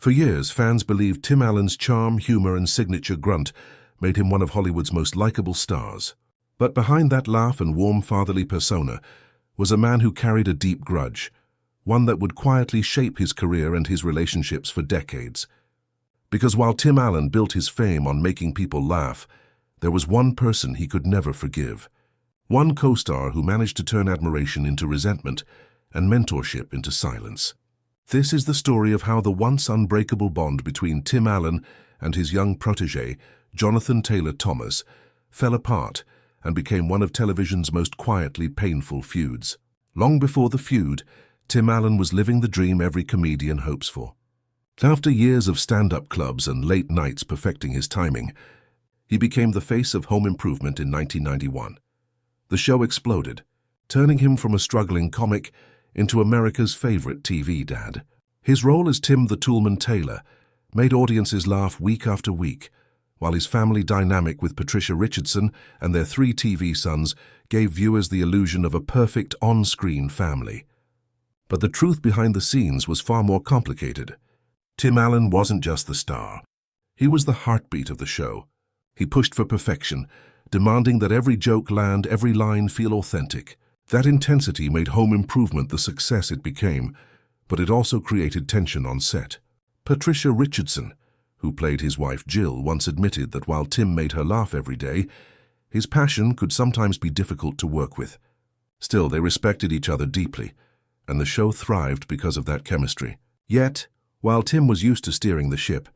For years, fans believed Tim Allen's charm, humor, and signature grunt made him one of Hollywood's most likable stars. But behind that laugh and warm fatherly persona was a man who carried a deep grudge, one that would quietly shape his career and his relationships for decades. Because while Tim Allen built his fame on making people laugh, there was one person he could never forgive. One co-star who managed to turn admiration into resentment and mentorship into silence. This is the story of how the once unbreakable bond between Tim Allen and his young protege, Jonathan Taylor Thomas, fell apart and became one of television's most quietly painful feuds. Long before the feud, Tim Allen was living the dream every comedian hopes for. After years of stand-up clubs and late nights perfecting his timing, he became the face of Home Improvement in 1991. The show exploded, turning him from a struggling comic into America's favorite TV dad. His role as Tim the Toolman Taylor made audiences laugh week after week, while his family dynamic with Patricia Richardson and their 3 TV sons gave viewers the illusion of a perfect on-screen family. But the truth behind the scenes was far more complicated. Tim Allen wasn't just the star. He was the heartbeat of the show. He pushed for perfection, demanding that every joke land, every line feel authentic. That intensity made Home Improvement the success it became, but it also created tension on set. Patricia Richardson, who played his wife Jill, once admitted that while Tim made her laugh every day, his passion could sometimes be difficult to work with. Still, they respected each other deeply, and the show thrived because of that chemistry. Yet, while Tim was used to steering the ship,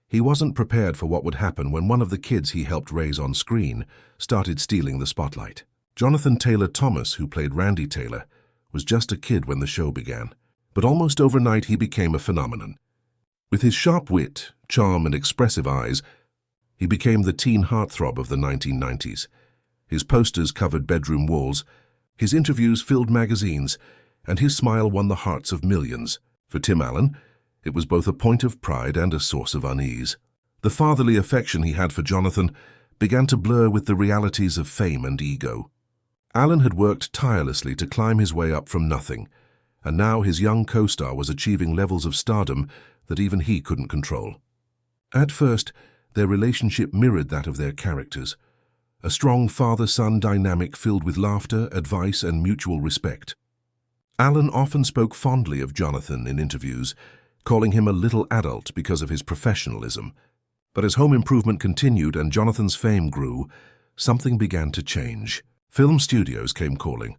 he wasn't prepared for what would happen when one of the kids he helped raise on screen started stealing the spotlight. Jonathan Taylor Thomas, who played Randy Taylor, was just a kid when the show began, but almost overnight he became a phenomenon. With his sharp wit, charm, and expressive eyes, he became the teen heartthrob of the 1990s. His posters covered bedroom walls, his interviews filled magazines, and his smile won the hearts of millions. For Tim Allen, it was both a point of pride and a source of unease. The fatherly affection he had for Jonathan began to blur with the realities of fame and ego. Allen had worked tirelessly to climb his way up from nothing, and now his young co-star was achieving levels of stardom that even he couldn't control. At first, their relationship mirrored that of their characters, a strong father-son dynamic filled with laughter, advice, and mutual respect. Allen often spoke fondly of Jonathan in interviews, calling him a little adult because of his professionalism. But as Home Improvement continued and Jonathan's fame grew, something began to change. Film studios came calling,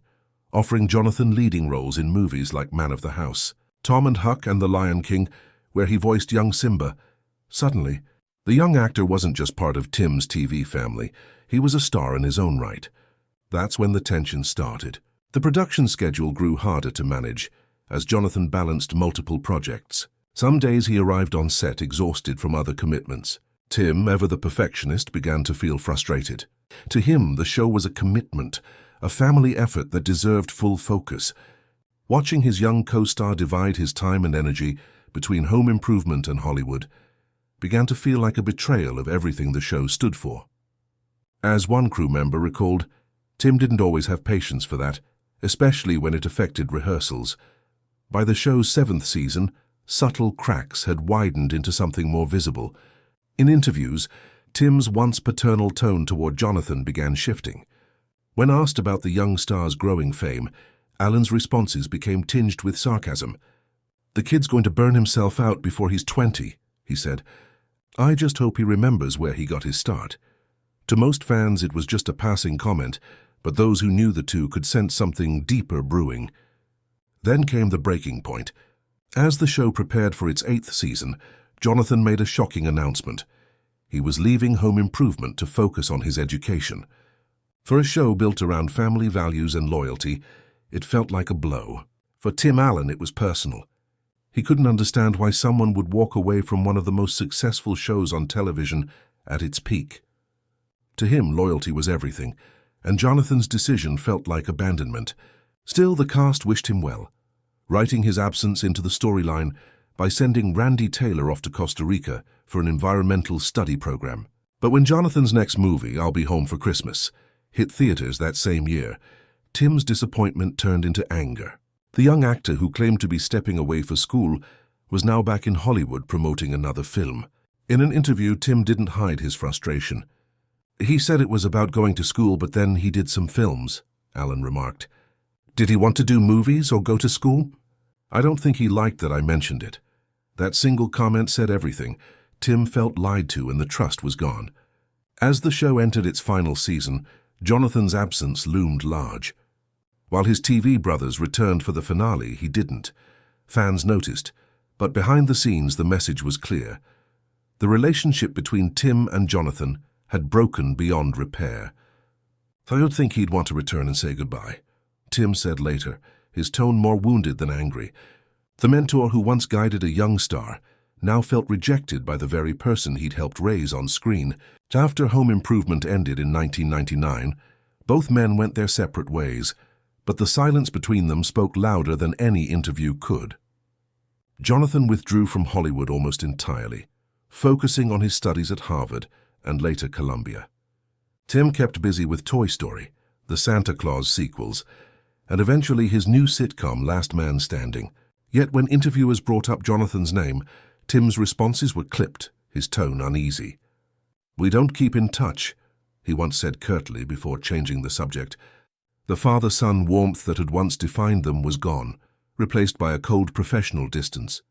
offering Jonathan leading roles in movies like Man of the House, Tom and Huck, and The Lion King, where he voiced young Simba. Suddenly, the young actor wasn't just part of Tim's TV family, he was a star in his own right. That's when the tension started. The production schedule grew harder to manage, as Jonathan balanced multiple projects. Some days he arrived on set exhausted from other commitments. Tim, ever the perfectionist, began to feel frustrated. To him, the show was a commitment, a family effort that deserved full focus. Watching his young co-star divide his time and energy between Home Improvement and Hollywood began to feel like a betrayal of everything the show stood for. As one crew member recalled, Tim didn't always have patience for that, especially when it affected rehearsals. By the show's 7th season, subtle cracks had widened into something more visible. In interviews, Tim's once paternal tone toward Jonathan began shifting. When asked about the young star's growing fame, Allen's responses became tinged with sarcasm. "The kid's going to burn himself out before he's 20, he said. "I just hope he remembers where he got his start." To most fans, it was just a passing comment, but those who knew the two could sense something deeper brewing. Then came the breaking point. As the show prepared for its 8th season, Jonathan made a shocking announcement. He was leaving Home Improvement to focus on his education. For a show built around family values and loyalty, it felt like a blow. For Tim Allen, it was personal. He couldn't understand why someone would walk away from one of the most successful shows on television at its peak. To him, loyalty was everything, and Jonathan's decision felt like abandonment. Still, the cast wished him well, writing his absence into the storyline by sending Randy Taylor off to Costa Rica for an environmental study program. But when Jonathan's next movie, I'll Be Home for Christmas, hit theaters that same year, Tim's disappointment turned into anger. The young actor who claimed to be stepping away for school was now back in Hollywood promoting another film. In an interview, Tim didn't hide his frustration. "He said it was about going to school, but then he did some films," Allen remarked. "Did he want to do movies or go to school? I don't think he liked that I mentioned it." That single comment said everything. Tim felt lied to and the trust was gone. As the show entered its final season, Jonathan's absence loomed large. While his TV brothers returned for the finale, he didn't. Fans noticed, but behind the scenes the message was clear. The relationship between Tim and Jonathan had broken beyond repair. "I don't think he'd want to return and say goodbye," Tim said later, his tone more wounded than angry. The mentor who once guided a young star now felt rejected by the very person he'd helped raise on screen. After Home Improvement ended in 1999, both men went their separate ways, but the silence between them spoke louder than any interview could. Jonathan withdrew from Hollywood almost entirely, focusing on his studies at Harvard and later Columbia. Tim kept busy with Toy Story, the Santa Claus sequels, and eventually his new sitcom Last Man Standing. Yet when interviewers brought up Jonathan's name, Tim's responses were clipped, his tone uneasy. "We don't keep in touch," he once said curtly before changing the subject. The father-son warmth that had once defined them was gone, replaced by a cold professional distance.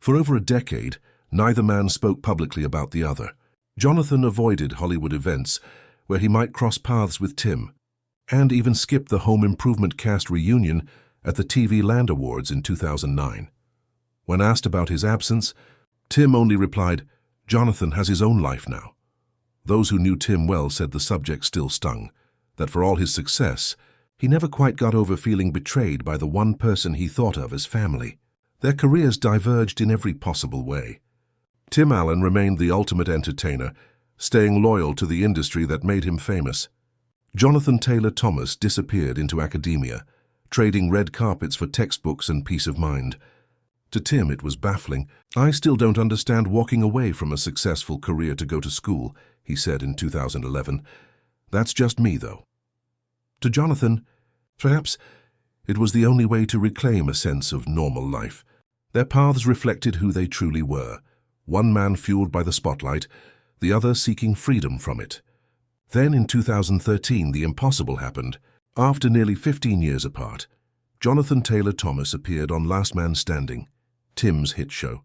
For over a decade, neither man spoke publicly about the other. Jonathan avoided Hollywood events where he might cross paths with Tim, and even skipped the Home Improvement cast reunion at the TV Land Awards in 2009. When asked about his absence, Tim only replied, "Jonathan has his own life now." Those who knew Tim well said the subject still stung, that for all his success, he never quite got over feeling betrayed by the one person he thought of as family. Their careers diverged in every possible way. Tim Allen remained the ultimate entertainer, staying loyal to the industry that made him famous. Jonathan Taylor Thomas disappeared into academia, trading red carpets for textbooks and peace of mind. To Tim, it was baffling. "I still don't understand walking away from a successful career to go to school," he said in 2011. "That's just me, though." To Jonathan, perhaps it was the only way to reclaim a sense of normal life. Their paths reflected who they truly were, one man fueled by the spotlight, the other seeking freedom from it. Then in 2013, the impossible happened. After nearly 15 years apart, Jonathan Taylor Thomas appeared on Last Man Standing, Tim's hit show.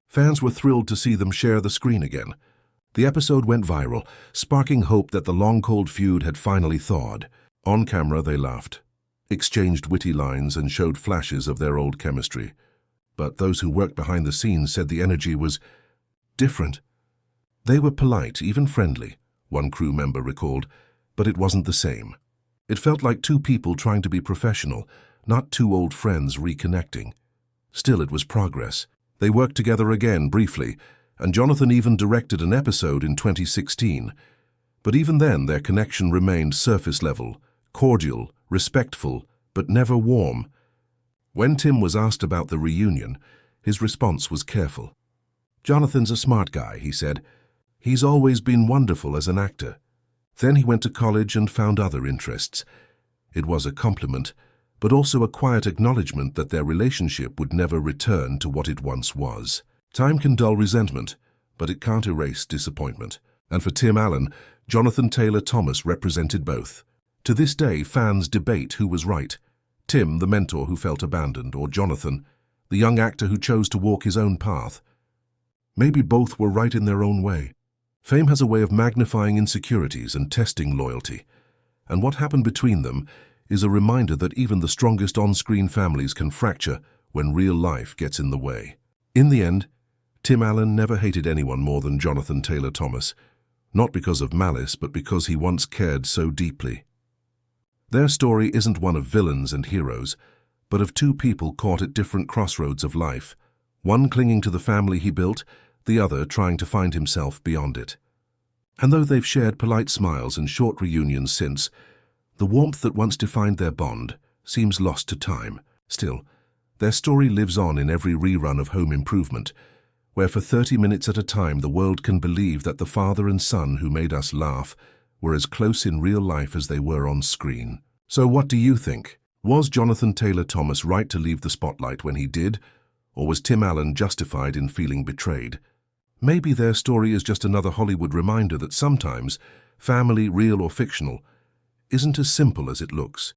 Fans were thrilled to see them share the screen again. The episode went viral, sparking hope that the long-cold feud had finally thawed. On camera, they laughed, exchanged witty lines, and showed flashes of their old chemistry. But those who worked behind the scenes said the energy was different. "They were polite, even friendly," one crew member recalled, "but it wasn't the same. It felt like two people trying to be professional, not two old friends reconnecting." Still, it was progress. They worked together again briefly, and Jonathan even directed an episode in 2016. But even then, their connection remained surface level, cordial, respectful, but never warm. When Tim was asked about the reunion, his response was careful. "Jonathan's a smart guy," he said. "He's always been wonderful as an actor. Then he went to college and found other interests." It was a compliment, but also a quiet acknowledgement that their relationship would never return to what it once was. Time can dull resentment, but it can't erase disappointment. And for Tim Allen, Jonathan Taylor Thomas represented both. To this day, fans debate who was right: Tim, the mentor who felt abandoned, or Jonathan, the young actor who chose to walk his own path. Maybe both were right in their own way. Fame has a way of magnifying insecurities and testing loyalty, and what happened between them is a reminder that even the strongest on-screen families can fracture when real life gets in the way. In the end, Tim Allen never hated anyone more than Jonathan Taylor Thomas, not because of malice, but because he once cared so deeply. Their story isn't one of villains and heroes, but of two people caught at different crossroads of life, one clinging to the family he built, the other trying to find himself beyond it. And though they've shared polite smiles and short reunions since, the warmth that once defined their bond seems lost to time. Still, their story lives on in every rerun of Home Improvement, where for 30 minutes at a time the world can believe that the father and son who made us laugh were as close in real life as they were on screen. So what do you think? Was Jonathan Taylor Thomas right to leave the spotlight when he did, Or was Tim Allen justified in feeling betrayed? Maybe their story is just another Hollywood reminder that sometimes family, real or fictional, isn't as simple as it looks.